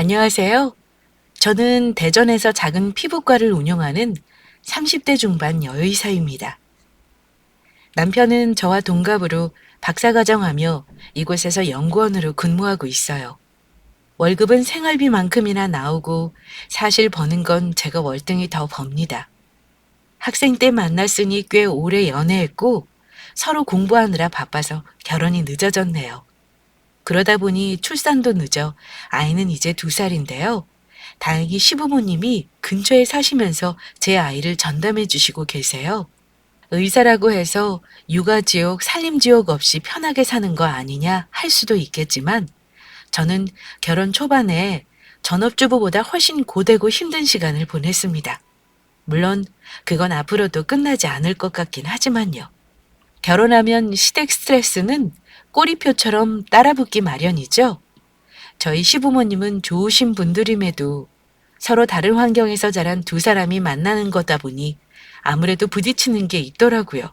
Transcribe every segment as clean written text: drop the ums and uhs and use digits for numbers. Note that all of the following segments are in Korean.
안녕하세요. 저는 대전에서 작은 피부과를 운영하는 30대 중반 여의사입니다. 남편은 저와 동갑으로 박사과정하며 이곳에서 연구원으로 근무하고 있어요. 월급은 생활비만큼이나 나오고 사실 버는 건 제가 월등히 더 법니다. 학생 때 만났으니 꽤 오래 연애했고 서로 공부하느라 바빠서 결혼이 늦어졌네요. 그러다 보니 출산도 늦어 아이는 이제 2살인데요. 다행히 시부모님이 근처에 사시면서 제 아이를 전담해 주시고 계세요. 의사라고 해서 육아지옥, 살림지옥 없이 편하게 사는 거 아니냐 할 수도 있겠지만 저는 결혼 초반에 전업주부보다 훨씬 고되고 힘든 시간을 보냈습니다. 물론 그건 앞으로도 끝나지 않을 것 같긴 하지만요. 결혼하면 시댁 스트레스는 꼬리표처럼 따라붙기 마련이죠. 저희 시부모님은 좋으신 분들임에도 서로 다른 환경에서 자란 두 사람이 만나는 거다 보니 아무래도 부딪히는 게 있더라고요.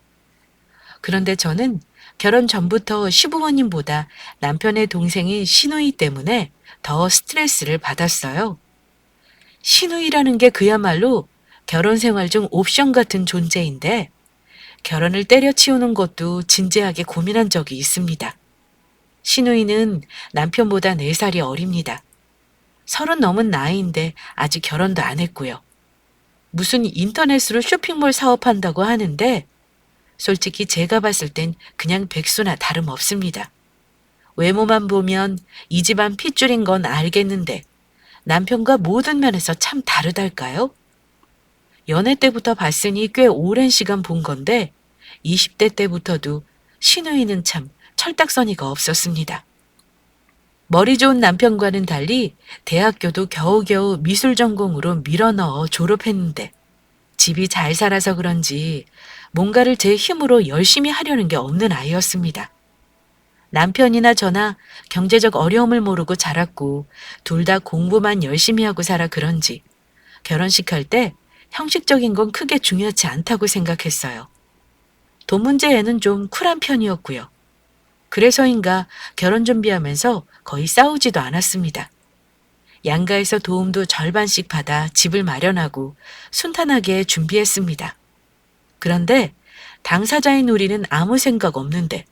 그런데 저는 결혼 전부터 시부모님보다 남편의 동생인 시누이 때문에 더 스트레스를 받았어요. 시누이라는 게 그야말로 결혼 생활 중 옵션 같은 존재인데 결혼을 때려치우는 것도 진지하게 고민한 적이 있습니다. 시누이는 남편보다 4살이 어립니다. 30 넘은 나이인데 아직 결혼도 안 했고요. 무슨 인터넷으로 쇼핑몰 사업한다고 하는데 솔직히 제가 봤을 땐 그냥 백수나 다름없습니다. 외모만 보면 이 집안 핏줄인 건 알겠는데 남편과 모든 면에서 참 다르달까요? 연애 때부터 봤으니 꽤 오랜 시간 본 건데 20대 때부터도 시누이는 참 철딱서니가 없었습니다. 머리 좋은 남편과는 달리 대학교도 겨우겨우 미술 전공으로 밀어넣어 졸업했는데 집이 잘 살아서 그런지 뭔가를 제 힘으로 열심히 하려는 게 없는 아이였습니다. 남편이나 저나 경제적 어려움을 모르고 자랐고 둘 다 공부만 열심히 하고 살아 그런지 결혼식 할 때 형식적인 건 크게 중요하지 않다고 생각했어요. 돈 문제에는 좀 쿨한 편이었고요. 그래서인가 결혼 준비하면서 거의 싸우지도 않았습니다. 양가에서 도움도 절반씩 받아 집을 마련하고 순탄하게 준비했습니다. 그런데 당사자인 우리는 아무 생각 없는데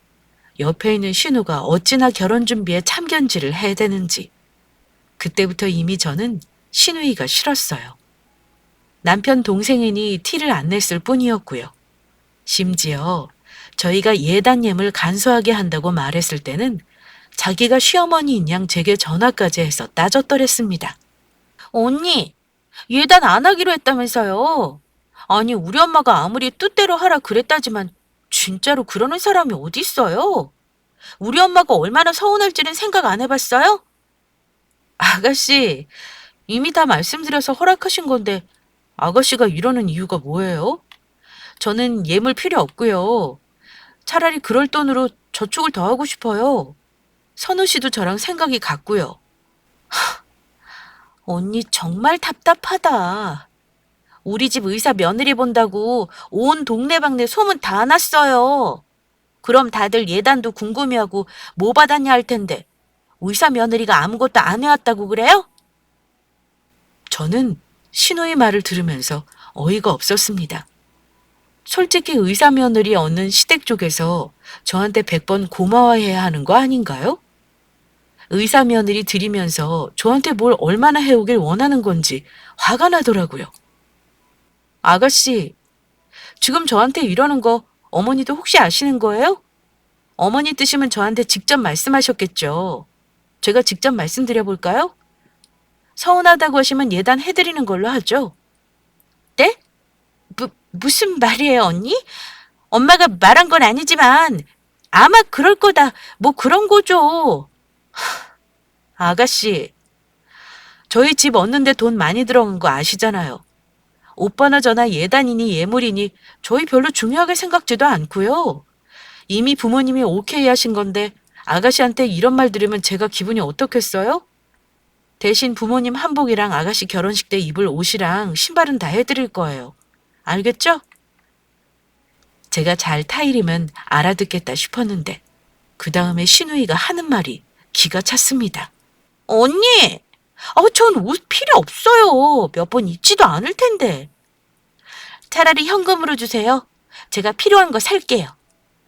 옆에 있는 신우가 어찌나 결혼 준비에 참견질을 해대는지 그때부터 이미 저는 신우이가 싫었어요. 남편 동생이니 티를 안 냈을 뿐이었고요. 심지어 저희가 예단예물 간소하게 한다고 말했을 때는 자기가 시어머니인 양 제게 전화까지 해서 따졌더랬습니다. 언니, 예단 안 하기로 했다면서요. 아니, 우리 엄마가 아무리 뜻대로 하라 그랬다지만 진짜로 그러는 사람이 어딨어요? 우리 엄마가 얼마나 서운할지는 생각 안 해봤어요? 아가씨, 이미 다 말씀드려서 허락하신 건데 아가씨가 이러는 이유가 뭐예요? 저는 예물 필요 없고요. 차라리 그럴 돈으로 저축을 더 하고 싶어요. 선우 씨도 저랑 생각이 같고요. 언니 정말 답답하다. 우리 집 의사 며느리 본다고 온 동네방네 소문 다 났어요. 그럼 다들 예단도 궁금해하고 뭐 받았냐 할 텐데 의사 며느리가 아무것도 안 해왔다고 그래요? 저는 신우의 말을 들으면서 어이가 없었습니다. 솔직히 의사 며느리 얻는 시댁 쪽에서 저한테 100번 고마워해야 하는 거 아닌가요? 의사 며느리 드리면서 저한테 뭘 얼마나 해오길 원하는 건지 화가 나더라고요. 아가씨, 지금 저한테 이러는 거 어머니도 혹시 아시는 거예요? 어머니 뜻이면 저한테 직접 말씀하셨겠죠. 제가 직접 말씀드려볼까요? 서운하다고 하시면 예단해드리는 걸로 하죠. 네? 무슨 말이에요, 언니? 엄마가 말한 건 아니지만 아마 그럴 거다. 뭐 그런 거죠. 아가씨, 저희 집 얻는데 돈 많이 들어간 거 아시잖아요. 오빠나 저나 예단이니 예물이니 저희 별로 중요하게 생각지도 않고요. 이미 부모님이 오케이 하신 건데 아가씨한테 이런 말 들으면 제가 기분이 어떻겠어요? 대신 부모님 한복이랑 아가씨 결혼식 때 입을 옷이랑 신발은 다 해드릴 거예요. 알겠죠? 제가 잘 타이르면 알아듣겠다 싶었는데 그 다음에 신우이가 하는 말이 기가 찼습니다. 언니! 전 옷 필요 없어요. 몇 번 입지도 않을 텐데. 차라리 현금으로 주세요. 제가 필요한 거 살게요.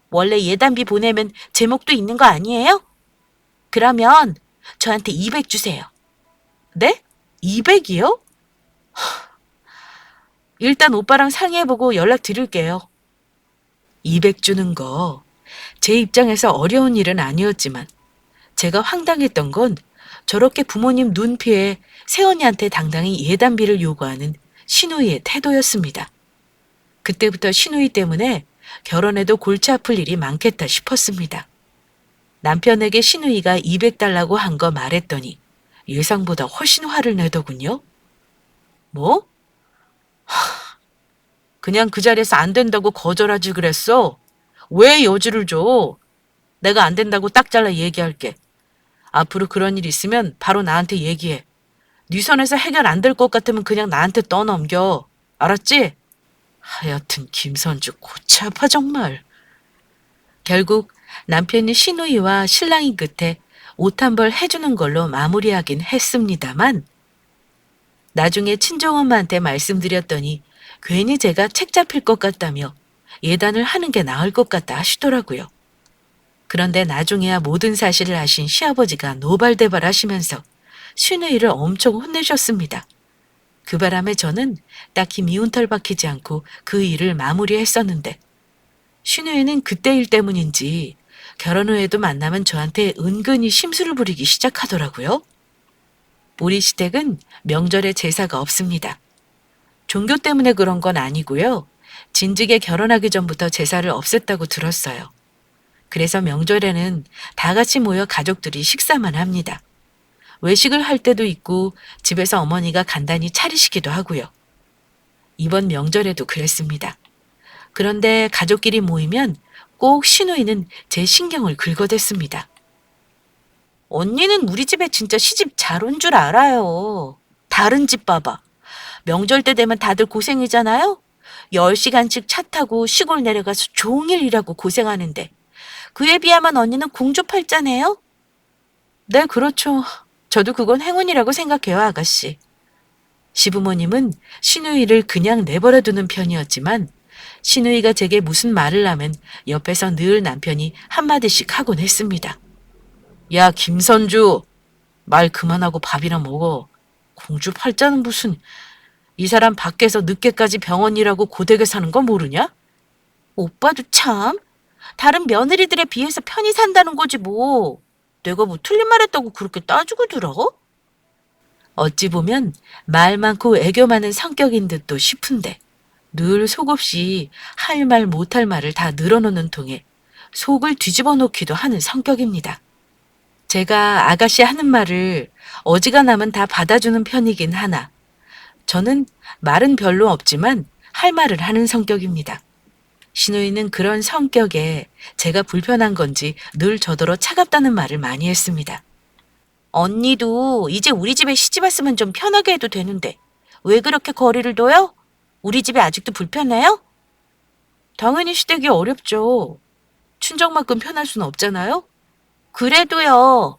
원래 예단비 보내면 제목도 있는 거 아니에요? 그러면 저한테 200 주세요. 네? 200이요? 일단 오빠랑 상의해보고 연락 드릴게요. 200 주는 거, 제 입장에서 어려운 일은 아니었지만 제가 황당했던 건 저렇게 부모님 눈피해 새언니한테 당당히 예단비를 요구하는 신우이의 태도였습니다. 그때부터 신우이 때문에 결혼해도 골치 아플 일이 많겠다 싶었습니다. 남편에게 신우이가 200달라고 한 거 말했더니 예상보다 훨씬 화를 내더군요. 뭐? 그냥 그 자리에서 안 된다고 거절하지 그랬어? 왜 여지를 줘? 내가 안 된다고 딱 잘라 얘기할게. 앞으로 그런 일 있으면 바로 나한테 얘기해. 네 선에서 해결 안 될 것 같으면 그냥 나한테 떠넘겨. 알았지? 하여튼 김선주 골치 아파 정말. 결국 남편이 신우이와 신랑이 끝에 옷 한 벌 해주는 걸로 마무리하긴 했습니다만 나중에 친정엄마한테 말씀드렸더니 괜히 제가 책 잡힐 것 같다며 예단을 하는 게 나을 것 같다 하시더라고요. 그런데 나중에야 모든 사실을 아신 시아버지가 노발대발 하시면서 신우이를 엄청 혼내셨습니다. 그 바람에 저는 딱히 미운 털 박히지 않고 그 일을 마무리했었는데 신우이는 그때 일 때문인지 결혼 후에도 만나면 저한테 은근히 심술을 부리기 시작하더라고요. 우리 시댁은 명절에 제사가 없습니다. 종교 때문에 그런 건 아니고요. 진즉에 결혼하기 전부터 제사를 없앴다고 들었어요. 그래서 명절에는 다 같이 모여 가족들이 식사만 합니다. 외식을 할 때도 있고 집에서 어머니가 간단히 차리시기도 하고요. 이번 명절에도 그랬습니다. 그런데 가족끼리 모이면 꼭 신우이는 제 신경을 긁어댔습니다. 언니는 우리 집에 진짜 시집 잘 온 줄 알아요. 다른 집 봐봐. 명절 때 되면 다들 고생이잖아요? 10시간씩 차 타고 시골 내려가서 종일 일하고 고생하는데 그에 비하면 언니는 공주팔자네요? 네, 그렇죠. 저도 그건 행운이라고 생각해요, 아가씨. 시부모님은 신우이를 그냥 내버려 두는 편이었지만 신우이가 제게 무슨 말을 하면 옆에서 늘 남편이 한마디씩 하곤 했습니다. 야, 김선주, 말 그만하고 밥이나 먹어. 공주팔자는 무슨, 이 사람 밖에서 늦게까지 병원 일하고 고되게 사는 거 모르냐? 오빠도 참, 다른 며느리들에 비해서 편히 산다는 거지 뭐. 내가 뭐 틀린 말 했다고 그렇게 따지고 들어? 어찌 보면 말 많고 애교 많은 성격인 듯도 싶은데 늘 속없이 할 말 못할 말을 다 늘어놓는 통에 속을 뒤집어 놓기도 하는 성격입니다. 제가 아가씨 하는 말을 어지간하면 다 받아주는 편이긴 하나 저는 말은 별로 없지만 할 말을 하는 성격입니다. 신우이는 그런 성격에 제가 불편한 건지 늘 저더러 차갑다는 말을 많이 했습니다. 언니도 이제 우리 집에 시집 왔으면 좀 편하게 해도 되는데 왜 그렇게 거리를 둬요? 우리 집에 아직도 불편해요? 당연히 시댁이 어렵죠. 친정만큼 편할 수는 없잖아요. 그래도요.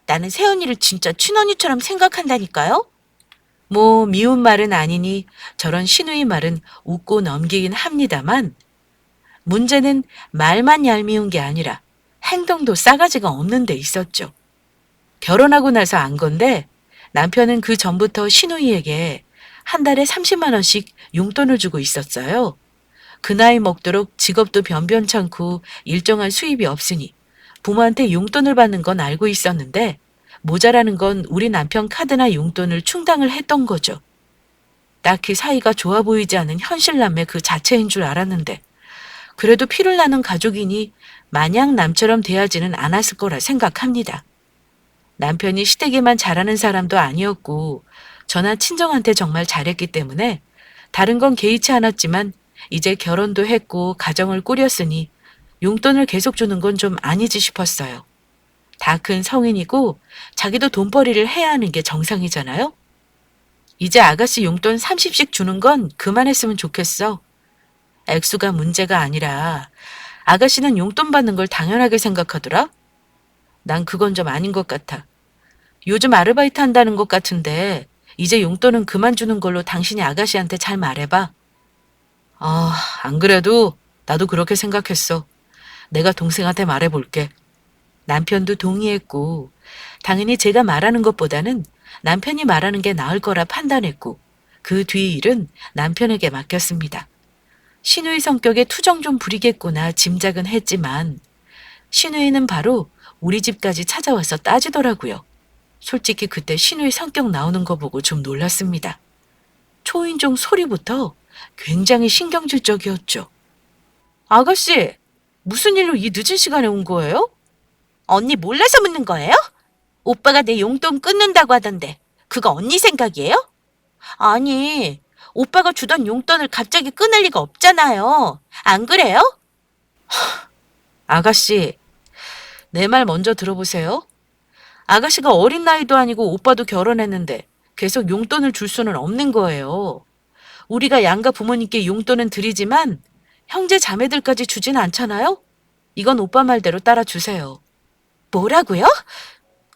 나는 새언니를 진짜 친언니처럼 생각한다니까요. 뭐 미운 말은 아니니 저런 신우이 말은 웃고 넘기긴 합니다만 문제는 말만 얄미운 게 아니라 행동도 싸가지가 없는 데 있었죠. 결혼하고 나서 안 건데 남편은 그 전부터 신우이에게 한 달에 30만 원씩 용돈을 주고 있었어요. 그 나이 먹도록 직업도 변변찮고 일정한 수입이 없으니 부모한테 용돈을 받는 건 알고 있었는데 모자라는 건 우리 남편 카드나 용돈을 충당을 했던 거죠. 딱히 사이가 좋아 보이지 않은 현실남매 그 자체인 줄 알았는데 그래도 피를 나는 가족이니 마냥 남처럼 대하지는 않았을 거라 생각합니다. 남편이 시댁에만 잘하는 사람도 아니었고 저나 친정한테 정말 잘했기 때문에 다른 건 개의치 않았지만 이제 결혼도 했고 가정을 꾸렸으니 용돈을 계속 주는 건 좀 아니지 싶었어요. 다 큰 성인이고 자기도 돈벌이를 해야 하는 게 정상이잖아요. 이제 아가씨 용돈 30씩 주는 건 그만했으면 좋겠어. 액수가 문제가 아니라 아가씨는 용돈 받는 걸 당연하게 생각하더라. 난 그건 좀 아닌 것 같아. 요즘 아르바이트 한다는 것 같은데 이제 용돈은 그만 주는 걸로 당신이 아가씨한테 잘 말해봐. 아, 안 그래도 나도 그렇게 생각했어. 내가 동생한테 말해볼게. 남편도 동의했고, 당연히 제가 말하는 것보다는 남편이 말하는 게 나을 거라 판단했고, 그 뒤 일은 남편에게 맡겼습니다. 신우이 성격에 투정 좀 부리겠구나 짐작은 했지만, 신우이는 바로 우리 집까지 찾아와서 따지더라고요. 솔직히 그때 신우이 성격 나오는 거 보고 좀 놀랐습니다. 초인종 소리부터 굉장히 신경질적이었죠. 아가씨, 무슨 일로 이 늦은 시간에 온 거예요? 언니 몰라서 묻는 거예요? 오빠가 내 용돈 끊는다고 하던데 그거 언니 생각이에요? 아니, 오빠가 주던 용돈을 갑자기 끊을 리가 없잖아요. 안 그래요? 아가씨, 내 말 먼저 들어보세요. 아가씨가 어린 나이도 아니고 오빠도 결혼했는데 계속 용돈을 줄 수는 없는 거예요. 우리가 양가 부모님께 용돈은 드리지만 형제 자매들까지 주진 않잖아요? 이건 오빠 말대로 따라주세요. 뭐라고요?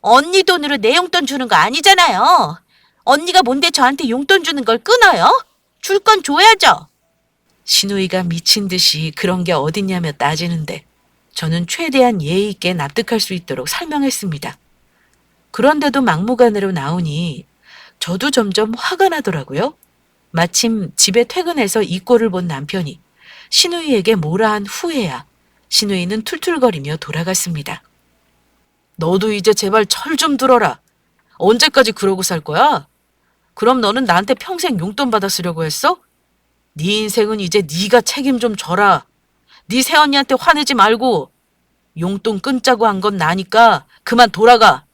언니 돈으로 내 용돈 주는 거 아니잖아요. 언니가 뭔데 저한테 용돈 주는 걸 끊어요? 줄 건 줘야죠. 신우이가 미친 듯이 그런 게 어딨냐며 따지는데 저는 최대한 예의 있게 납득할 수 있도록 설명했습니다. 그런데도 막무가내로 나오니 저도 점점 화가 나더라고요. 마침 집에 퇴근해서 이 꼴을 본 남편이 신우이에게 뭐라 한 후에야 신우이는 툴툴거리며 돌아갔습니다. 너도 이제 제발 철 좀 들어라. 언제까지 그러고 살 거야? 그럼 너는 나한테 평생 용돈 받아 쓰려고 했어? 네 인생은 이제 네가 책임 좀 져라. 네 새언니한테 화내지 말고 용돈 끊자고 한 건 나니까 그만 돌아가.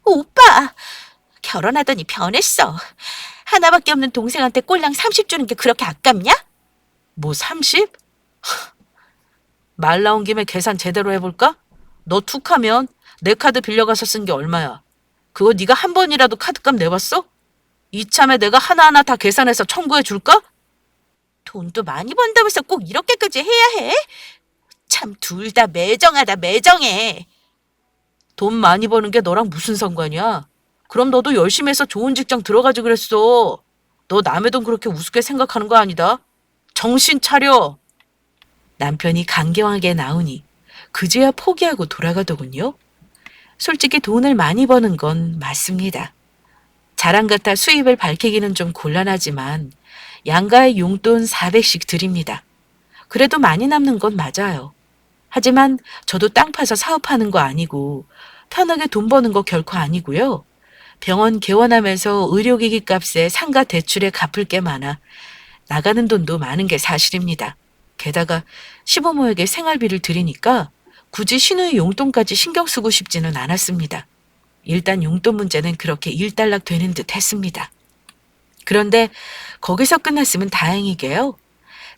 오빠, 결혼하더니 변했어. 하나밖에 없는 동생한테 꼴랑 30 주는 게 그렇게 아깝냐? 뭐 30? 말 나온 김에 계산 제대로 해볼까? 너 툭하면 내 카드 빌려가서 쓴 게 얼마야? 그거 네가 한 번이라도 카드값 내봤어? 이참에 내가 하나하나 다 계산해서 청구해 줄까? 돈도 많이 번다면서 꼭 이렇게까지 해야 해? 참 둘 다 매정하다 매정해. 돈 많이 버는 게 너랑 무슨 상관이야? 그럼 너도 열심히 해서 좋은 직장 들어가지 그랬어. 너 남의 돈 그렇게 우습게 생각하는 거 아니다. 정신 차려. 남편이 강경하게 나오니 그제야 포기하고 돌아가더군요. 솔직히 돈을 많이 버는 건 맞습니다. 자랑 같아 수입을 밝히기는 좀 곤란하지만 양가의 용돈 400씩 드립니다. 그래도 많이 남는 건 맞아요. 하지만 저도 땅 파서 사업하는 거 아니고 편하게 돈 버는 거 결코 아니고요. 병원 개원하면서 의료기기 값에 상가 대출에 갚을 게 많아 나가는 돈도 많은 게 사실입니다. 게다가 시부모에게 생활비를 드리니까 굳이 신우의 용돈까지 신경 쓰고 싶지는 않았습니다. 일단 용돈 문제는 그렇게 일단락 되는 듯 했습니다. 그런데 거기서 끝났으면 다행이게요.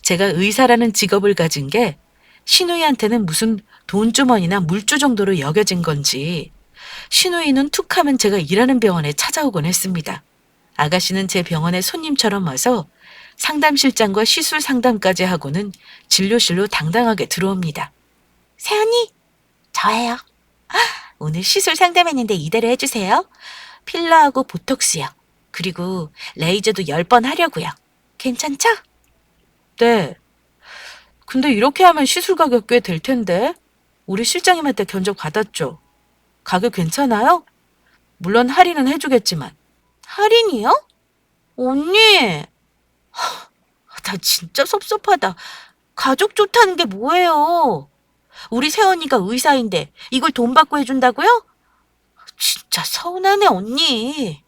제가 의사라는 직업을 가진 게 신우이한테는 무슨 돈주머니나 물주 정도로 여겨진 건지 신우이는 툭하면 제가 일하는 병원에 찾아오곤 했습니다. 아가씨는 제 병원에 손님처럼 와서 상담실장과 시술 상담까지 하고는 진료실로 당당하게 들어옵니다. 새언니, 저예요. 오늘 시술 상담했는데 이대로 해주세요. 필러하고 보톡스요. 그리고 레이저도 10번 하려고요. 괜찮죠? 네. 근데 이렇게 하면 시술 가격 꽤 될 텐데. 우리 실장님한테 견적 받았죠. 가격 괜찮아요? 물론 할인은 해주겠지만. 할인이요? 언니, 나 진짜 섭섭하다. 가족 좋다는 게 뭐예요? 우리 새언니가 의사인데 이걸 돈 받고 해준다고요? 진짜 서운하네, 언니.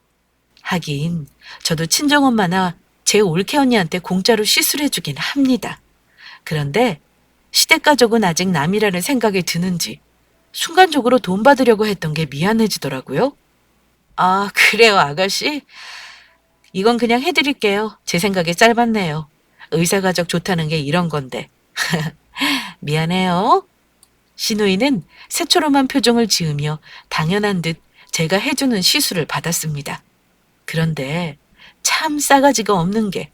하긴 저도 친정엄마나 제 올케 언니한테 공짜로 시술해주긴 합니다. 그런데 시댁가족은 아직 남이라는 생각이 드는지 순간적으로 돈 받으려고 했던 게 미안해지더라고요. 아, 그래요, 아가씨? 이건 그냥 해드릴게요. 제 생각에 짧았네요. 의사가족 좋다는 게 이런 건데. 미안해요. 신우이는 새초롬한 표정을 지으며 당연한 듯 제가 해주는 시술을 받았습니다. 그런데 참 싸가지가 없는 게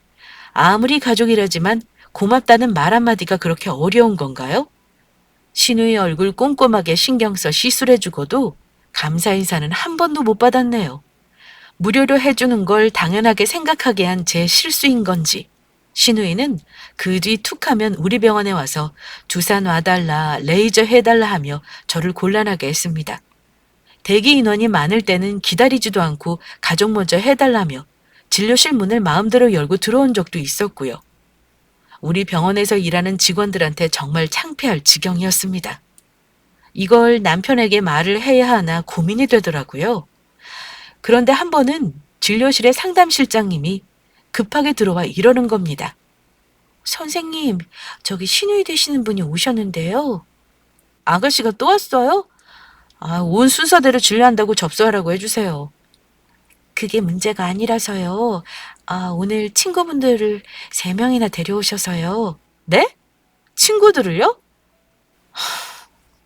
아무리 가족이라지만 고맙다는 말 한마디가 그렇게 어려운 건가요? 신우이 얼굴 꼼꼼하게 신경 써 시술해주고도 감사 인사는 한 번도 못 받았네요. 무료로 해주는 걸 당연하게 생각하게 한 제 실수인 건지 신우이는 그 뒤 툭하면 우리 병원에 와서 주사 놔달라, 레이저 해달라 하며 저를 곤란하게 했습니다. 대기 인원이 많을 때는 기다리지도 않고 가족 먼저 해달라며 진료실 문을 마음대로 열고 들어온 적도 있었고요. 우리 병원에서 일하는 직원들한테 정말 창피할 지경이었습니다. 이걸 남편에게 말을 해야 하나 고민이 되더라고요. 그런데 한 번은 진료실의 상담실장님이 급하게 들어와 이러는 겁니다. 선생님, 저기 신우이 되시는 분이 오셨는데요. 아가씨가 또 왔어요? 온 순서대로 진료한다고 접수하라고 해주세요. 그게 문제가 아니라서요. 오늘 친구분들을 3명이나 데려오셔서요. 네? 친구들을요?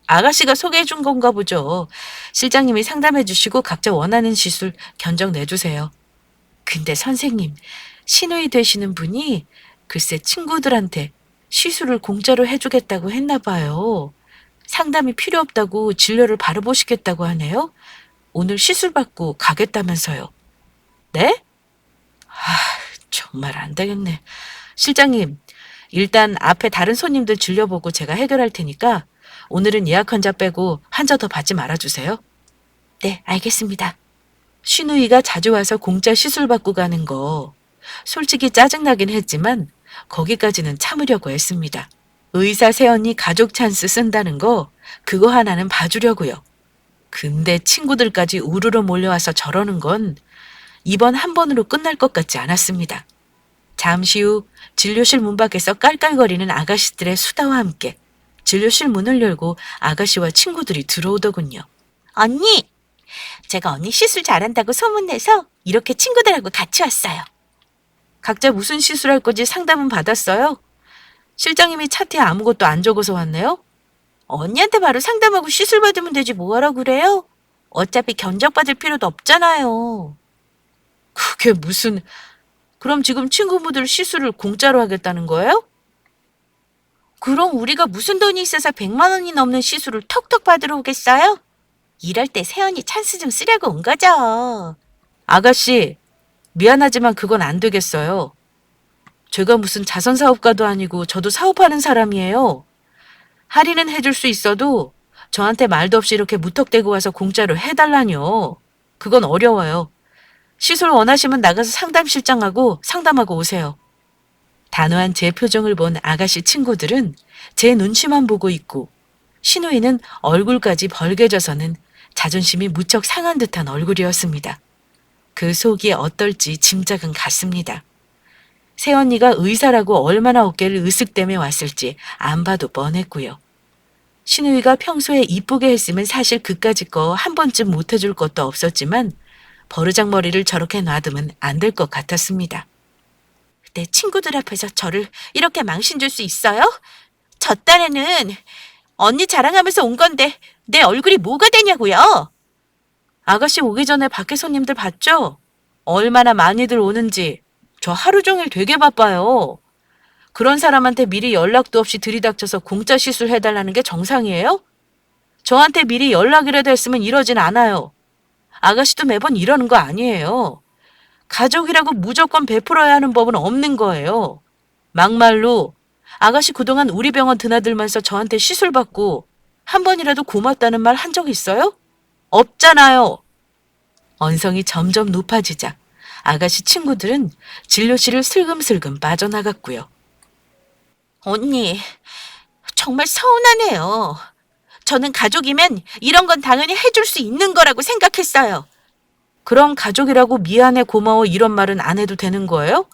아가씨가 소개해 준 건가 보죠. 실장님이 상담해 주시고 각자 원하는 시술 견적 내주세요. 근데 선생님, 신우이 되시는 분이 글쎄 친구들한테 시술을 공짜로 해주겠다고 했나 봐요. 상담이 필요 없다고 진료를 바로 보시겠다고 하네요. 오늘 시술 받고 가겠다면서요. 네? 정말 안 되겠네. 실장님, 일단 앞에 다른 손님들 진료보고 제가 해결할 테니까 오늘은 예약 환자 빼고 환자 더 받지 말아주세요. 네, 알겠습니다. 신우이가 자주 와서 공짜 시술 받고 가는 거 솔직히 짜증나긴 했지만 거기까지는 참으려고 했습니다. 의사 새언니 가족 찬스 쓴다는 거 그거 하나는 봐주려고요. 근데 친구들까지 우르르 몰려와서 저러는 건 이번 한 번으로 끝날 것 같지 않았습니다. 잠시 후 진료실 문 밖에서 깔깔거리는 아가씨들의 수다와 함께 진료실 문을 열고 아가씨와 친구들이 들어오더군요. 언니! 제가 언니 시술 잘한다고 소문내서 이렇게 친구들하고 같이 왔어요. 각자 무슨 시술할 건지 상담은 받았어요? 실장님이 차트에 아무것도 안 적어서 왔네요? 언니한테 바로 상담하고 시술 받으면 되지 뭐하라 그래요? 어차피 견적받을 필요도 없잖아요. 그게 무슨... 그럼 지금 친구분들 시술을 공짜로 하겠다는 거예요? 그럼 우리가 무슨 돈이 있어서 100만 원이 넘는 시술을 턱턱 받으러 오겠어요? 이럴 때 세연이 찬스 좀 쓰려고 온 거죠. 아가씨, 미안하지만 그건 안 되겠어요. 제가 무슨 자선사업가도 아니고 저도 사업하는 사람이에요. 할인은 해줄 수 있어도 저한테 말도 없이 이렇게 무턱대고 와서 공짜로 해달라뇨. 그건 어려워요. 시술 원하시면 나가서 상담실장하고 상담하고 오세요. 단호한 제 표정을 본 아가씨 친구들은 제 눈치만 보고 있고 신우이는 얼굴까지 벌개져서는 자존심이 무척 상한 듯한 얼굴이었습니다. 그 속이 어떨지 짐작은 갔습니다. 새언니가 의사라고 얼마나 어깨를 으쓱대며 왔을지 안 봐도 뻔했고요. 신우이가 평소에 이쁘게 했으면 사실 그까짓 거 한 번쯤 못해줄 것도 없었지만 버르장머리를 저렇게 놔두면 안 될 것 같았습니다. 내 친구들 앞에서 저를 이렇게 망신 줄 수 있어요? 저 딴에는 언니 자랑하면서 온 건데 내 얼굴이 뭐가 되냐고요? 아가씨 오기 전에 밖에 손님들 봤죠? 얼마나 많이들 오는지. 저 하루 종일 되게 바빠요. 그런 사람한테 미리 연락도 없이 들이닥쳐서 공짜 시술 해달라는 게 정상이에요? 저한테 미리 연락이라도 했으면 이러진 않아요. 아가씨도 매번 이러는 거 아니에요. 가족이라고 무조건 베풀어야 하는 법은 없는 거예요. 막말로 아가씨 그동안 우리 병원 드나들면서 저한테 시술 받고 한 번이라도 고맙다는 말 한 적 있어요? 없잖아요. 언성이 점점 높아지자 아가씨 친구들은 진료실을 슬금슬금 빠져나갔고요. 언니, 정말 서운하네요. 저는 가족이면 이런 건 당연히 해줄 수 있는 거라고 생각했어요. 그럼 가족이라고 미안해 고마워 이런 말은 안 해도 되는 거예요?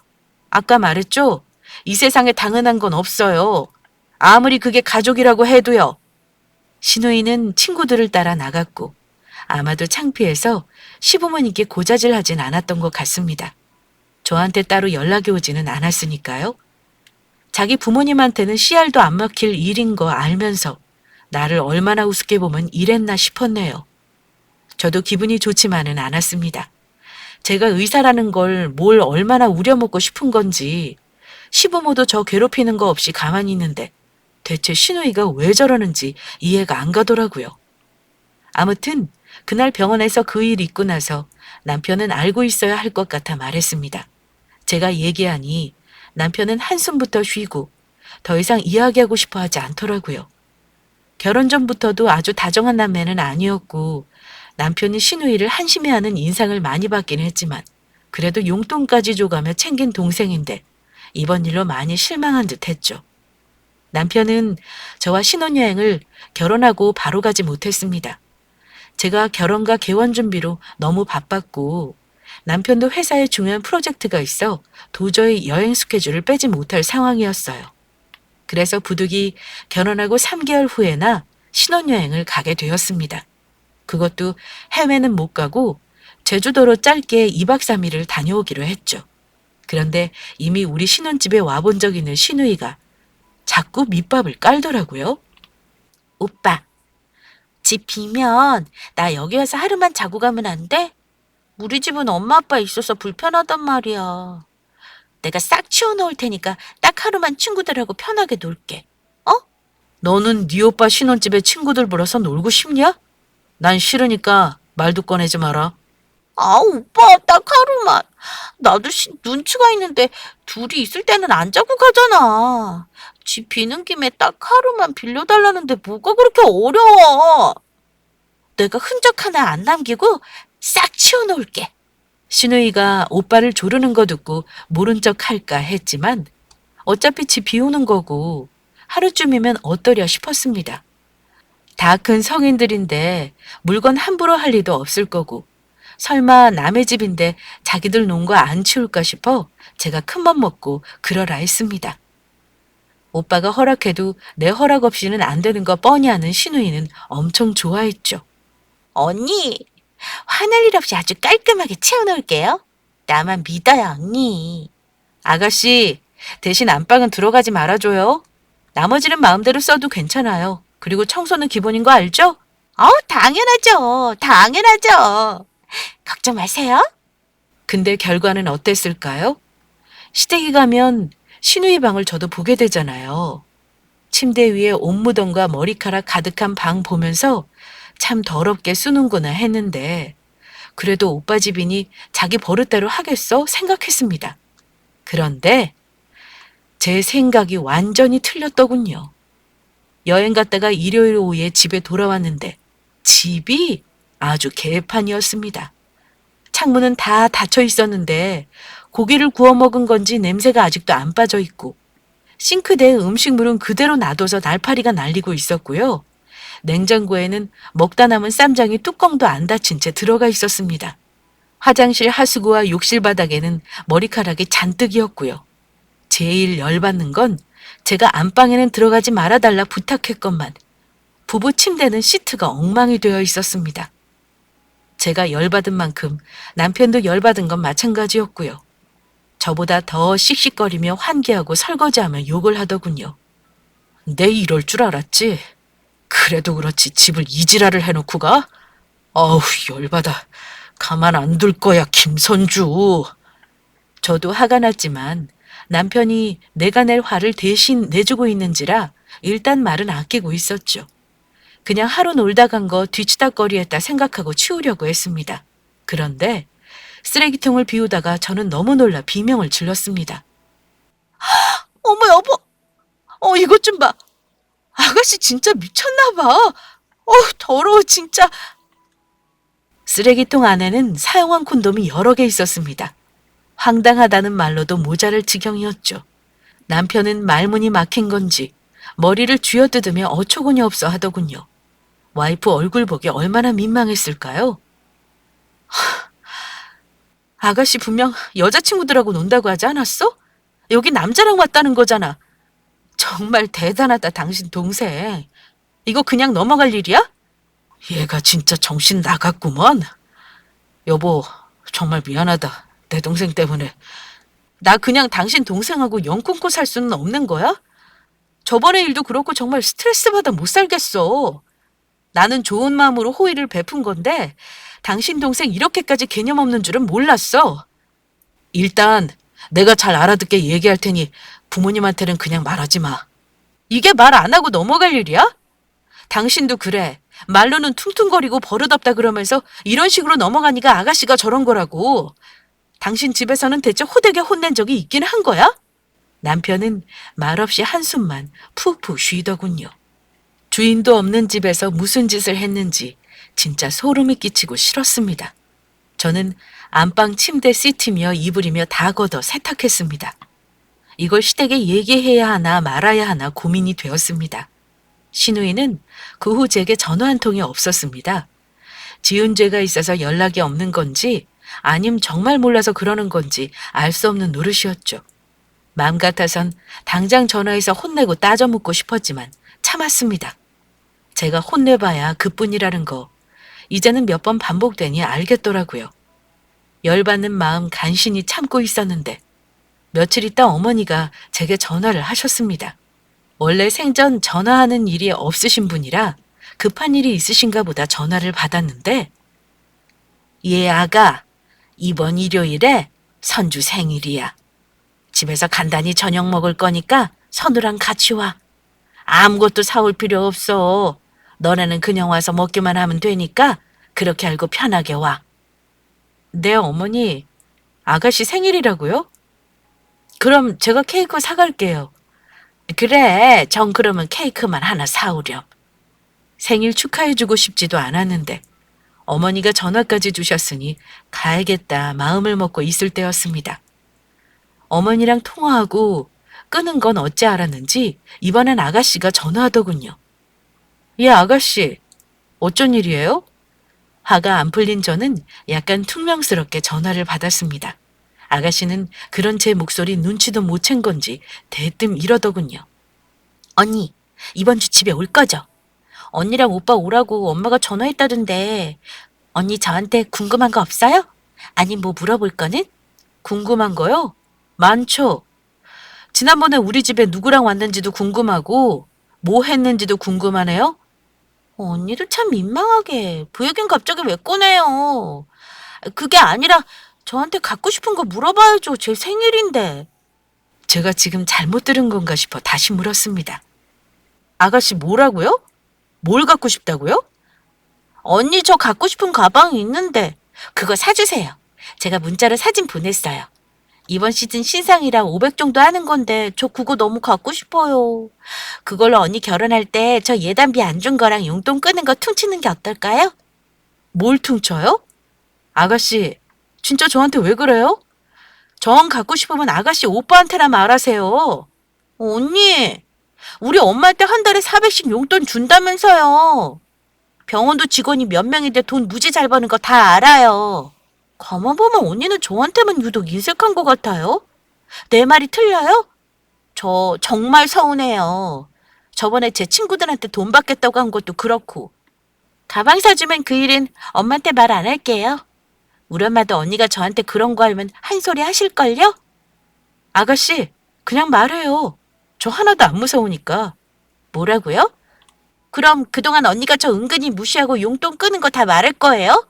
아까 말했죠? 이 세상에 당연한 건 없어요. 아무리 그게 가족이라고 해도요. 신우이는 친구들을 따라 나갔고 아마도 창피해서 시부모님께 고자질하진 않았던 것 같습니다. 저한테 따로 연락이 오지는 않았으니까요. 자기 부모님한테는 씨알도 안 먹힐 일인 거 알면서 나를 얼마나 우습게 보면 이랬나 싶었네요. 저도 기분이 좋지만은 않았습니다. 제가 의사라는 걸 뭘 얼마나 우려먹고 싶은 건지 시부모도 저 괴롭히는 거 없이 가만히 있는데 대체 신우이가 왜 저러는지 이해가 안 가더라고요. 아무튼 그날 병원에서 그 일 있고 나서 남편은 알고 있어야 할 것 같아 말했습니다. 제가 얘기하니 남편은 한숨부터 쉬고 더 이상 이야기하고 싶어 하지 않더라고요. 결혼 전부터도 아주 다정한 남매는 아니었고 남편이 시누이를 한심해하는 인상을 많이 받긴 했지만 그래도 용돈까지 줘가며 챙긴 동생인데 이번 일로 많이 실망한 듯 했죠. 남편은 저와 신혼여행을 결혼하고 바로 가지 못했습니다. 제가 결혼과 개원 준비로 너무 바빴고 남편도 회사에 중요한 프로젝트가 있어 도저히 여행 스케줄을 빼지 못할 상황이었어요. 그래서 부득이 결혼하고 3개월 후에나 신혼여행을 가게 되었습니다. 그것도 해외는 못 가고 제주도로 짧게 2박 3일을 다녀오기로 했죠. 그런데 이미 우리 신혼집에 와본 적 있는 시누이가 자꾸 밑밥을 깔더라고요. 오빠, 집 비면 나 여기 와서 하루만 자고 가면 안 돼? 우리 집은 엄마 아빠 있어서 불편하단 말이야. 내가 싹 치워놓을 테니까 딱 하루만 친구들하고 편하게 놀게. 어? 너는 네 오빠 신혼집에 친구들 불러서 놀고 싶냐? 난 싫으니까 말도 꺼내지 마라. 아, 오빠, 딱 하루만. 나도 눈치가 있는데 둘이 있을 때는 안 자고 가잖아. 집 비는 김에 딱 하루만 빌려달라는데 뭐가 그렇게 어려워. 내가 흔적 하나 안 남기고 싹 치워놓을게. 신우이가 오빠를 조르는 거 듣고 모른 척 할까 했지만 어차피 집 비우는 거고 하루쯤이면 어떠려 싶었습니다. 다 큰 성인들인데 물건 함부로 할 리도 없을 거고 설마 남의 집인데 자기들 놓은 거 안 치울까 싶어 제가 큰맘 먹고 그러라 했습니다. 오빠가 허락해도 내 허락 없이는 안 되는 거 뻔히 아는 신우이는 엄청 좋아했죠. 언니, 화낼 일 없이 아주 깔끔하게 채워놓을게요. 나만 믿어요, 언니. 아가씨, 대신 안방은 들어가지 말아줘요. 나머지는 마음대로 써도 괜찮아요. 그리고 청소는 기본인 거 알죠? 당연하죠. 당연하죠. 걱정 마세요. 근데 결과는 어땠을까요? 시댁이 가면 시누이 방을 저도 보게 되잖아요. 침대 위에 옷무덤과 머리카락 가득한 방 보면서 참 더럽게 쓰는구나 했는데 그래도 오빠 집이니 자기 버릇대로 하겠어 생각했습니다. 그런데 제 생각이 완전히 틀렸더군요. 여행 갔다가 일요일 오후에 집에 돌아왔는데 집이 아주 개판이었습니다. 창문은 다 닫혀 있었는데 고기를 구워 먹은 건지 냄새가 아직도 안 빠져 있고 싱크대에 음식물은 그대로 놔둬서 날파리가 날리고 있었고요. 냉장고에는 먹다 남은 쌈장이 뚜껑도 안 닫힌 채 들어가 있었습니다. 화장실 하수구와 욕실 바닥에는 머리카락이 잔뜩이었고요. 제일 열받는 건 제가 안방에는 들어가지 말아달라 부탁했건만 부부 침대는 시트가 엉망이 되어 있었습니다. 제가 열받은 만큼 남편도 열받은 건 마찬가지였고요. 저보다 더 씩씩거리며 환기하고 설거지하며 욕을 하더군요. 내 이럴 줄 알았지. 그래도 그렇지 집을 이지랄을 해놓고 가? 어우 열받아. 가만 안 둘 거야 김선주. 저도 화가 났지만 남편이 내가 낼 화를 대신 내주고 있는지라 일단 말은 아끼고 있었죠. 그냥 하루 놀다 간 거 뒤치다꺼리했다 생각하고 치우려고 했습니다. 그런데 쓰레기통을 비우다가 저는 너무 놀라 비명을 질렀습니다. 어머 여보, 이것 좀 봐. 아가씨 진짜 미쳤나 봐. 더러워 진짜. 쓰레기통 안에는 사용한 콘돔이 여러 개 있었습니다. 황당하다는 말로도 모자랄 지경이었죠. 남편은 말문이 막힌 건지 머리를 쥐어뜯으며 어처구니 없어 하더군요. 와이프 얼굴 보기 얼마나 민망했을까요? 아가씨 분명 여자친구들하고 논다고 하지 않았어? 여기 남자랑 왔다는 거잖아. 정말 대단하다 당신 동생. 이거 그냥 넘어갈 일이야? 얘가 진짜 정신 나갔구먼. 여보 정말 미안하다. 내 동생 때문에. 나 그냥 당신 동생하고 영 끊고 살 수는 없는 거야? 저번에 일도 그렇고 정말 스트레스 받아 못 살겠어. 나는 좋은 마음으로 호의를 베푼 건데 당신 동생 이렇게까지 개념 없는 줄은 몰랐어. 일단 내가 잘 알아듣게 얘기할 테니 부모님한테는 그냥 말하지 마. 이게 말 안 하고 넘어갈 일이야? 당신도 그래. 말로는 퉁퉁거리고 버릇없다 그러면서 이런 식으로 넘어가니까 아가씨가 저런 거라고. 당신 집에서는 대체 호되게 혼낸 적이 있긴 한 거야? 남편은 말없이 한숨만 푹푹 쉬더군요. 주인도 없는 집에서 무슨 짓을 했는지 진짜 소름이 끼치고 싫었습니다. 저는 안방 침대 시트며 이불이며 다 걷어 세탁했습니다. 이걸 시댁에 얘기해야 하나 말아야 하나 고민이 되었습니다. 신우이는 그 후 제게 전화 한 통이 없었습니다. 지은 죄가 있어서 연락이 없는 건지 아님 정말 몰라서 그러는 건지 알 수 없는 노릇이었죠. 마음 같아선 당장 전화해서 혼내고 따져 묻고 싶었지만 참았습니다. 제가 혼내봐야 그뿐이라는 거 이제는 몇 번 반복되니 알겠더라고요. 열받는 마음 간신히 참고 있었는데 며칠 있다 어머니가 제게 전화를 하셨습니다. 원래 생전 전화하는 일이 없으신 분이라 급한 일이 있으신가 보다 전화를 받았는데 예 아가 이번 일요일에 선주 생일이야. 집에서 간단히 저녁 먹을 거니까 선우랑 같이 와. 아무것도 사올 필요 없어. 너네는 그냥 와서 먹기만 하면 되니까 그렇게 알고 편하게 와. 네 어머니, 아가씨 생일이라고요? 그럼 제가 케이크 사갈게요. 그래, 전 그러면 케이크만 하나 사오렴. 생일 축하해주고 싶지도 않았는데 어머니가 전화까지 주셨으니 가야겠다 마음을 먹고 있을 때였습니다. 어머니랑 통화하고 끄는 건 어찌 알았는지 이번엔 아가씨가 전화하더군요. 예, 아가씨, 어쩐 일이에요? 화가 안 풀린 저는 약간 퉁명스럽게 전화를 받았습니다. 아가씨는 그런 제 목소리 눈치도 못 챈 건지 대뜸 이러더군요. 언니, 이번 주 집에 올 거죠? 언니랑 오빠 오라고 엄마가 전화했다던데 언니 저한테 궁금한 거 없어요? 아니 뭐 물어볼 거는? 궁금한 거요? 많죠. 지난번에 우리 집에 누구랑 왔는지도 궁금하고 뭐 했는지도 궁금하네요. 언니도 참 민망하게 그 얘긴 갑자기 왜 꺼내요? 그게 아니라 저한테 갖고 싶은 거 물어봐야죠. 제 생일인데. 제가 지금 잘못 들은 건가 싶어 다시 물었습니다. 아가씨 뭐라고요? 뭘 갖고 싶다고요? 언니 저 갖고 싶은 가방이 있는데 그거 사주세요. 제가 문자로 사진 보냈어요. 이번 시즌 신상이라 500 정도 하는 건데 저 그거 너무 갖고 싶어요. 그걸로 언니 결혼할 때 저 예단비 안 준 거랑 용돈 끄는 거 퉁치는 게 어떨까요? 뭘 퉁쳐요? 아가씨, 진짜 저한테 왜 그래요? 정 갖고 싶으면 아가씨 오빠한테나 말하세요. 언니, 우리 엄마한테 한 달에 400씩 용돈 준다면서요. 병원도 직원이 몇 명인데 돈 무지 잘 버는 거 다 알아요. 가만 보면 언니는 저한테만 유독 인색한 것 같아요. 내 말이 틀려요? 저 정말 서운해요. 저번에 제 친구들한테 돈 받겠다고 한 것도 그렇고. 가방 사주면 그 일은 엄마한테 말 안 할게요. 우리 엄마도 언니가 저한테 그런 거 하면 한 소리 하실걸요? 아가씨, 그냥 말해요. 저 하나도 안 무서우니까. 뭐라고요? 그럼 그동안 언니가 저 은근히 무시하고 용돈 끄는 거 다 말할 거예요?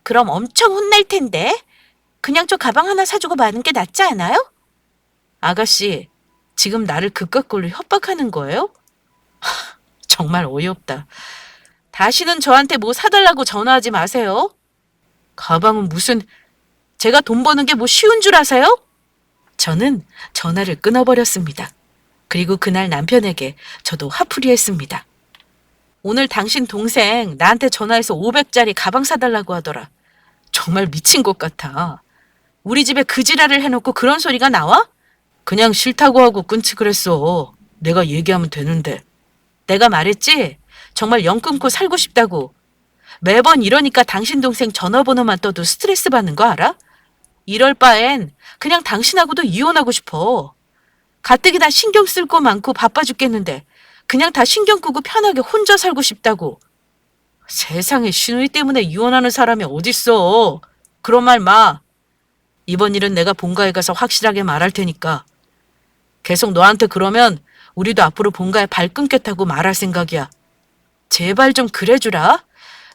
그럼 엄청 혼날 텐데. 그냥 저 가방 하나 사주고 마는 게 낫지 않아요? 아가씨, 지금 나를 그깟 걸로 협박하는 거예요? 정말 어이없다. 다시는 저한테 뭐 사달라고 전화하지 마세요. 가방은 무슨, 제가 돈 버는 게 뭐 쉬운 줄 아세요? 저는 전화를 끊어버렸습니다. 그리고 그날 남편에게 저도 화풀이했습니다. 오늘 당신 동생 나한테 전화해서 500짜리 가방 사달라고 하더라. 정말 미친 것 같아. 우리 집에 그 지랄을 해놓고 그런 소리가 나와? 그냥 싫다고 하고 끊지 그랬어. 내가 얘기하면 되는데. 내가 말했지? 정말 영 끊고 살고 싶다고. 매번 이러니까 당신 동생 전화번호만 떠도 스트레스 받는 거 알아? 이럴 바엔 그냥 당신하고도 이혼하고 싶어. 가뜩이 다 신경 쓸 거 많고 바빠 죽겠는데 그냥 다 신경 끄고 편하게 혼자 살고 싶다고. 세상에 신우이 때문에 이혼하는 사람이 어딨어. 그런 말 마. 이번 일은 내가 본가에 가서 확실하게 말할 테니까. 계속 너한테 그러면 우리도 앞으로 본가에 발 끊겠다고 말할 생각이야. 제발 좀 그래주라.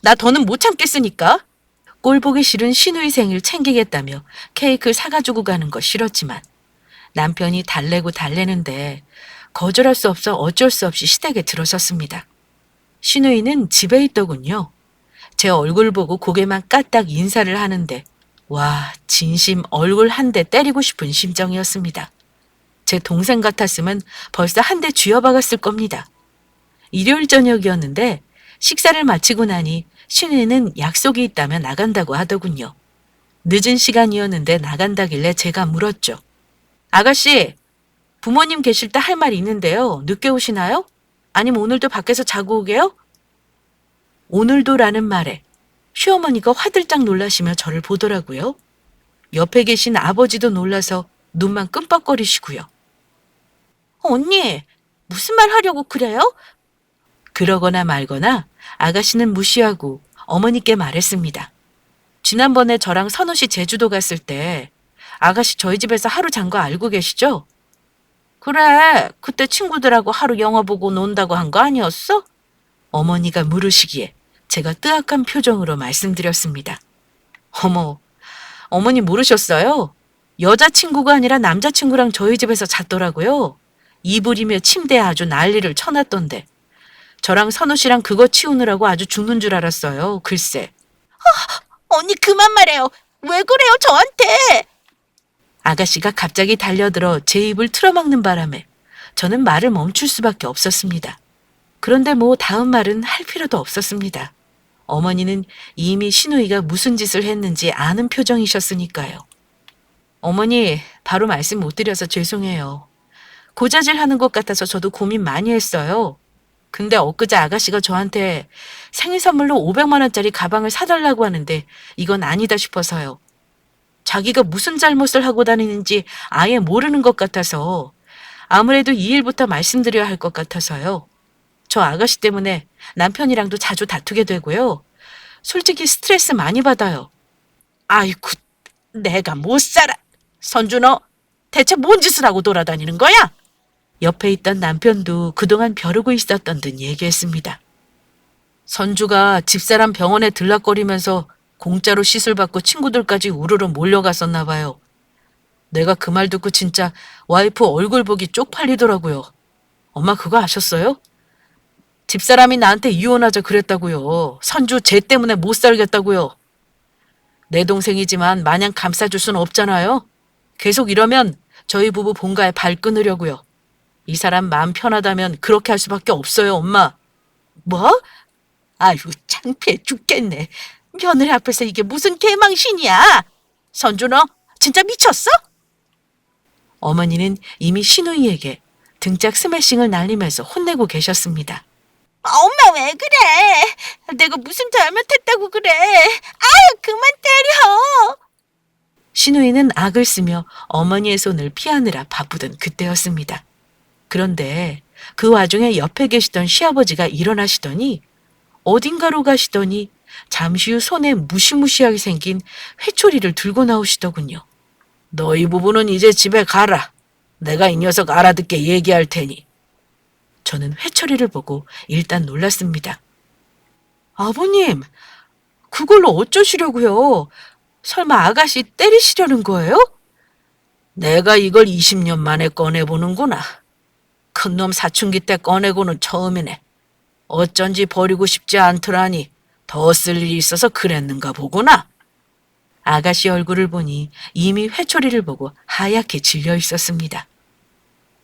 나 더는 못 참겠으니까. 꼴 보기 싫은 신우이 생일 챙기겠다며 케이크 사가지고 가는 거 싫었지만 남편이 달래고 달래는데 거절할 수 없어 어쩔 수 없이 시댁에 들어섰습니다. 신우이는 집에 있더군요. 제 얼굴 보고 고개만 까딱 인사를 하는데 와, 진심 얼굴 한 대 때리고 싶은 심정이었습니다. 제 동생 같았으면 벌써 한 대 쥐어박았을 겁니다. 일요일 저녁이었는데 식사를 마치고 나니 신우이는 약속이 있다며 나간다고 하더군요. 늦은 시간이었는데 나간다길래 제가 물었죠. 아가씨, 부모님 계실 때 할 말이 있는데요. 늦게 오시나요? 아니면 오늘도 밖에서 자고 오게요? 오늘도라는 말에 시어머니가 화들짝 놀라시며 저를 보더라고요. 옆에 계신 아버지도 놀라서 눈만 끔뻑거리시고요. 언니, 무슨 말 하려고 그래요? 그러거나 말거나 아가씨는 무시하고 어머니께 말했습니다. 지난번에 저랑 선우 씨 제주도 갔을 때 아가씨 저희 집에서 하루 잔 거 알고 계시죠? 그래, 그때 친구들하고 하루 영화 보고 논다고 한 거 아니었어? 어머니가 물으시기에 제가 뜨악한 표정으로 말씀드렸습니다. 어머, 어머니 모르셨어요? 여자친구가 아니라 남자친구랑 저희 집에서 잤더라고요. 이불이며 침대에 아주 난리를 쳐놨던데. 저랑 선우 씨랑 그거 치우느라고 아주 죽는 줄 알았어요. 글쎄. 언니 그만 말해요. 왜 그래요 저한테? 아가씨가 갑자기 달려들어 제 입을 틀어막는 바람에 저는 말을 멈출 수밖에 없었습니다. 그런데 뭐 다음 말은 할 필요도 없었습니다. 어머니는 이미 신우이가 무슨 짓을 했는지 아는 표정이셨으니까요. 어머니, 바로 말씀 못 드려서 죄송해요. 고자질 하는 것 같아서 저도 고민 많이 했어요. 근데 엊그제 아가씨가 저한테 생일 선물로 500만 원짜리 가방을 사달라고 하는데 이건 아니다 싶어서요. 자기가 무슨 잘못을 하고 다니는지 아예 모르는 것 같아서 아무래도 이 일부터 말씀드려야 할 것 같아서요. 저 아가씨 때문에 남편이랑도 자주 다투게 되고요. 솔직히 스트레스 많이 받아요. 아이고, 내가 못 살아. 선주 너 대체 뭔 짓을 하고 돌아다니는 거야? 옆에 있던 남편도 그동안 벼르고 있었던 듯 얘기했습니다. 선주가 집사람 병원에 들락거리면서 공짜로 시술 받고 친구들까지 우르르 몰려갔었나 봐요. 내가 그 말 듣고 진짜 와이프 얼굴 보기 쪽팔리더라고요. 엄마 그거 아셨어요? 집사람이 나한테 이혼하자 그랬다고요. 선주 쟤 때문에 못 살겠다고요. 내 동생이지만 마냥 감싸줄 수는 없잖아요. 계속 이러면 저희 부부 본가에 발 끊으려고요. 이 사람 마음 편하다면 그렇게 할 수밖에 없어요, 엄마. 뭐? 아유, 창피해 죽겠네. 며느리 앞에서 이게 무슨 개망신이야? 선주 너 진짜 미쳤어? 어머니는 이미 신우이에게 등짝 스매싱을 날리면서 혼내고 계셨습니다. 엄마 왜 그래? 내가 무슨 잘못했다고 그래? 아유 그만 때려. 신우이는 악을 쓰며 어머니의 손을 피하느라 바쁘던 그때였습니다. 그런데 그 와중에 옆에 계시던 시아버지가 일어나시더니 어딘가로 가시더니 잠시 후 손에 무시무시하게 생긴 회초리를 들고 나오시더군요. 너희 부부는 이제 집에 가라. 내가 이 녀석 알아듣게 얘기할 테니. 저는 회초리를 보고 일단 놀랐습니다. 아버님, 그걸로 어쩌시려고요? 설마 아가씨 때리시려는 거예요? 내가 이걸 20년 만에 꺼내보는구나. 큰놈 사춘기 때 꺼내고는 처음이네. 어쩐지 버리고 싶지 않더라니 더 쓸 일이 있어서 그랬는가 보구나. 아가씨 얼굴을 보니 이미 회초리를 보고 하얗게 질려 있었습니다.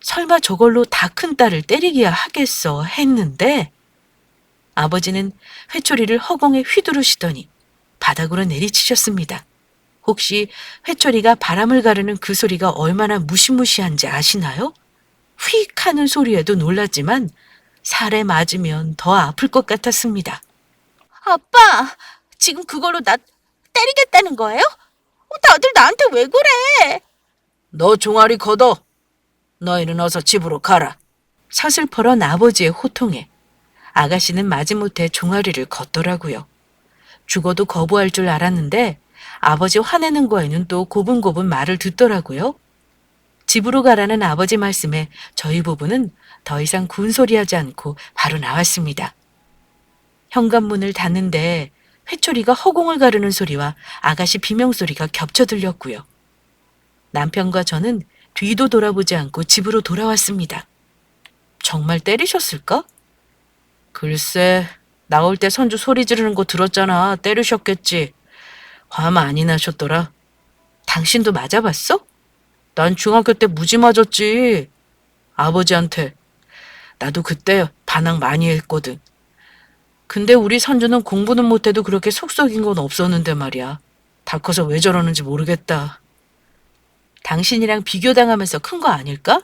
설마 저걸로 다 큰 딸을 때리기야 하겠어 했는데 아버지는 회초리를 허공에 휘두르시더니 바닥으로 내리치셨습니다. 혹시 회초리가 바람을 가르는 그 소리가 얼마나 무시무시한지 아시나요? 휙 하는 소리에도 놀랐지만 살에 맞으면 더 아플 것 같았습니다. 아빠, 지금 그걸로 나 때리겠다는 거예요? 다들 나한테 왜 그래? 너 종아리 걷어. 너희는 어서 집으로 가라. 서슬퍼런 아버지의 호통에 아가씨는 마지못해 종아리를 걷더라고요. 죽어도 거부할 줄 알았는데 아버지 화내는 거에는 또 고분고분 말을 듣더라고요. 집으로 가라는 아버지 말씀에 저희 부부는 더 이상 군소리하지 않고 바로 나왔습니다. 현관문을 닫는데 회초리가 허공을 가르는 소리와 아가씨 비명소리가 겹쳐 들렸고요. 남편과 저는 뒤도 돌아보지 않고 집으로 돌아왔습니다. 정말 때리셨을까? 글쎄, 나올 때 선주 소리 지르는 거 들었잖아. 때리셨겠지. 화 많이 나셨더라. 당신도 맞아봤어? 난 중학교 때 무지 맞았지. 아버지한테. 나도 그때 반항 많이 했거든. 근데 우리 선주는 공부는 못해도 그렇게 속썩인 건 없었는데 말이야. 다 커서 왜 저러는지 모르겠다. 당신이랑 비교당하면서 큰 거 아닐까?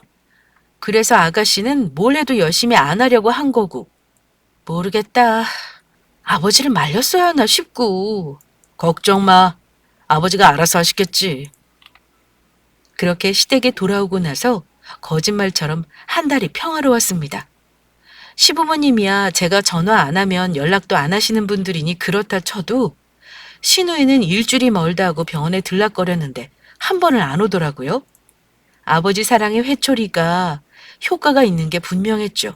그래서 아가씨는 뭘 해도 열심히 안 하려고 한 거고. 모르겠다. 아버지를 말렸어야 하나 싶고. 걱정 마. 아버지가 알아서 하시겠지. 그렇게 시댁에 돌아오고 나서 거짓말처럼 한 달이 평화로웠습니다. 시부모님이야 제가 전화 안 하면 연락도 안 하시는 분들이니 그렇다 쳐도 시누이는 일주일이 멀다 하고 병원에 들락거렸는데 한 번을 안 오더라고요. 아버지 사랑의 회초리가 효과가 있는 게 분명했죠.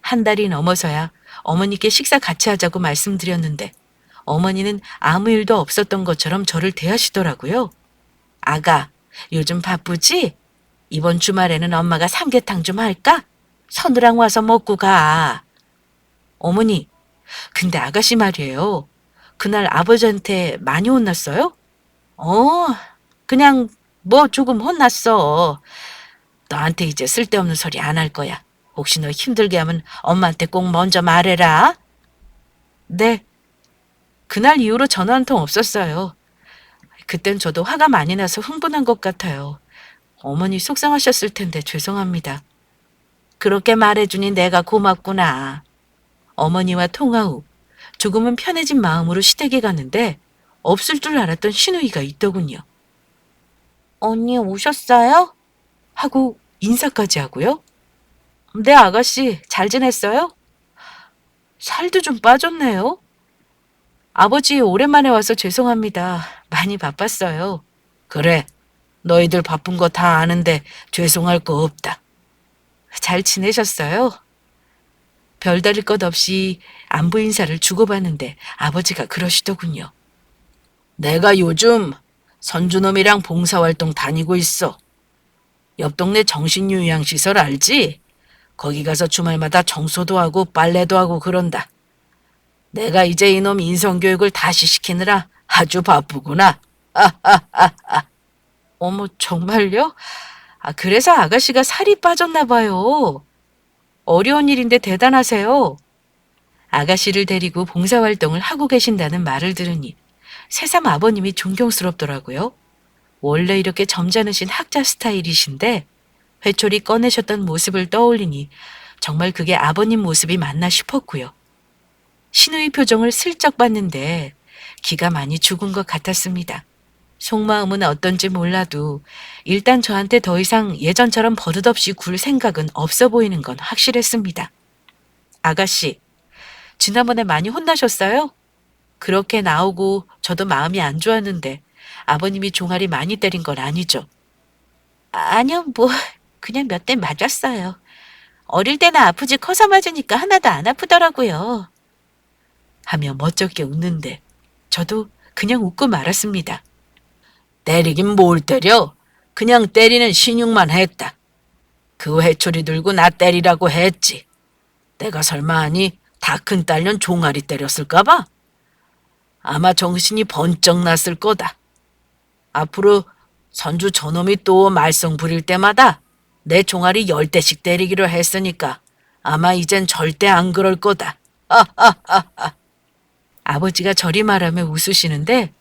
한 달이 넘어서야 어머니께 식사 같이 하자고 말씀드렸는데 어머니는 아무 일도 없었던 것처럼 저를 대하시더라고요. 아가, 요즘 바쁘지? 이번 주말에는 엄마가 삼계탕 좀 할까? 서느랑 와서 먹고 가. 어머니, 근데 아가씨 말이에요. 그날 아버지한테 많이 혼났어요? 어, 그냥 뭐 조금 혼났어. 너한테 이제 쓸데없는 소리 안 할 거야. 혹시 너 힘들게 하면 엄마한테 꼭 먼저 말해라. 네. 그날 이후로 전화 한 통 없었어요. 그땐 저도 화가 많이 나서 흥분한 것 같아요. 어머니 속상하셨을 텐데 죄송합니다. 그렇게 말해주니 내가 고맙구나. 어머니와 통화 후 조금은 편해진 마음으로 시댁에 갔는데 없을 줄 알았던 시누이가 있더군요. 언니 오셨어요? 하고 인사까지 하고요. 네, 아가씨 잘 지냈어요? 살도 좀 빠졌네요. 아버지 오랜만에 와서 죄송합니다. 많이 바빴어요. 그래, 너희들 바쁜 거 다 아는데 죄송할 거 없다. 잘 지내셨어요? 별다를 것 없이 안부 인사를 주고받는데 아버지가 그러시더군요. 내가 요즘 선주놈이랑 봉사활동 다니고 있어. 옆 동네 정신요양시설 알지? 거기 가서 주말마다 청소도 하고 빨래도 하고 그런다. 내가 이제 이놈 인성교육을 다시 시키느라 아주 바쁘구나. 어머, 정말요? 그래서 아가씨가 살이 빠졌나 봐요. 어려운 일인데 대단하세요. 아가씨를 데리고 봉사활동을 하고 계신다는 말을 들으니 새삼 아버님이 존경스럽더라고요. 원래 이렇게 점잖으신 학자 스타일이신데 회초리 꺼내셨던 모습을 떠올리니 정말 그게 아버님 모습이 맞나 싶었고요. 시누이 표정을 슬쩍 봤는데 기가 많이 죽은 것 같았습니다. 속마음은 어떤지 몰라도 일단 저한테 더 이상 예전처럼 버릇없이 굴 생각은 없어 보이는 건 확실했습니다. 아가씨, 지난번에 많이 혼나셨어요? 그렇게 나오고 저도 마음이 안 좋았는데 아버님이 종아리 많이 때린 건 아니죠? 아니요, 뭐 그냥 몇 대 맞았어요. 어릴 때는 아프지 커서 맞으니까 하나도 안 아프더라고요. 하며 멋쩍게 웃는데 저도 그냥 웃고 말았습니다. 때리긴 뭘 때려? 그냥 때리는 신용만 했다. 그 회초리 들고 나 때리라고 했지. 내가 설마 하니 다 큰 딸년 종아리 때렸을까 봐? 아마 정신이 번쩍 났을 거다. 앞으로 선주 저놈이 또 말썽 부릴 때마다 내 종아리 10대씩 때리기로 했으니까 아마 이젠 절대 안 그럴 거다. 아버지가 저리 말하며 웃으시는데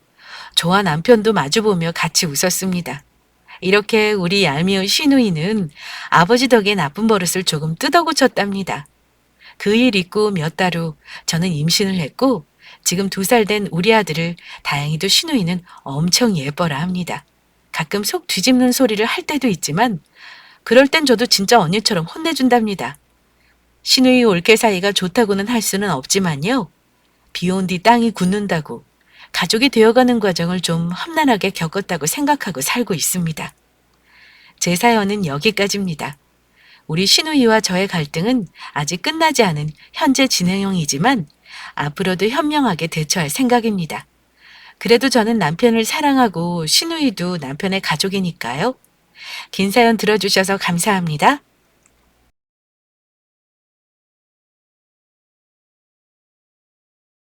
저와 남편도 마주보며 같이 웃었습니다. 이렇게 우리 얄미운 시누이는 아버지 덕에 나쁜 버릇을 조금 뜯어고쳤답니다. 그 일 있고 몇 달 후 저는 임신을 했고 지금 2살 된 우리 아들을 다행히도 시누이는 엄청 예뻐라 합니다. 가끔 속 뒤집는 소리를 할 때도 있지만 그럴 땐 저도 진짜 언니처럼 혼내준답니다. 시누이 올케 사이가 좋다고는 할 수는 없지만요. 비온 뒤 땅이 굳는다고 가족이 되어가는 과정을 좀 험난하게 겪었다고 생각하고 살고 있습니다. 제 사연은 여기까지입니다. 우리 시누이와 저의 갈등은 아직 끝나지 않은 현재 진행형이지만 앞으로도 현명하게 대처할 생각입니다. 그래도 저는 남편을 사랑하고 시누이도 남편의 가족이니까요. 긴 사연 들어주셔서 감사합니다.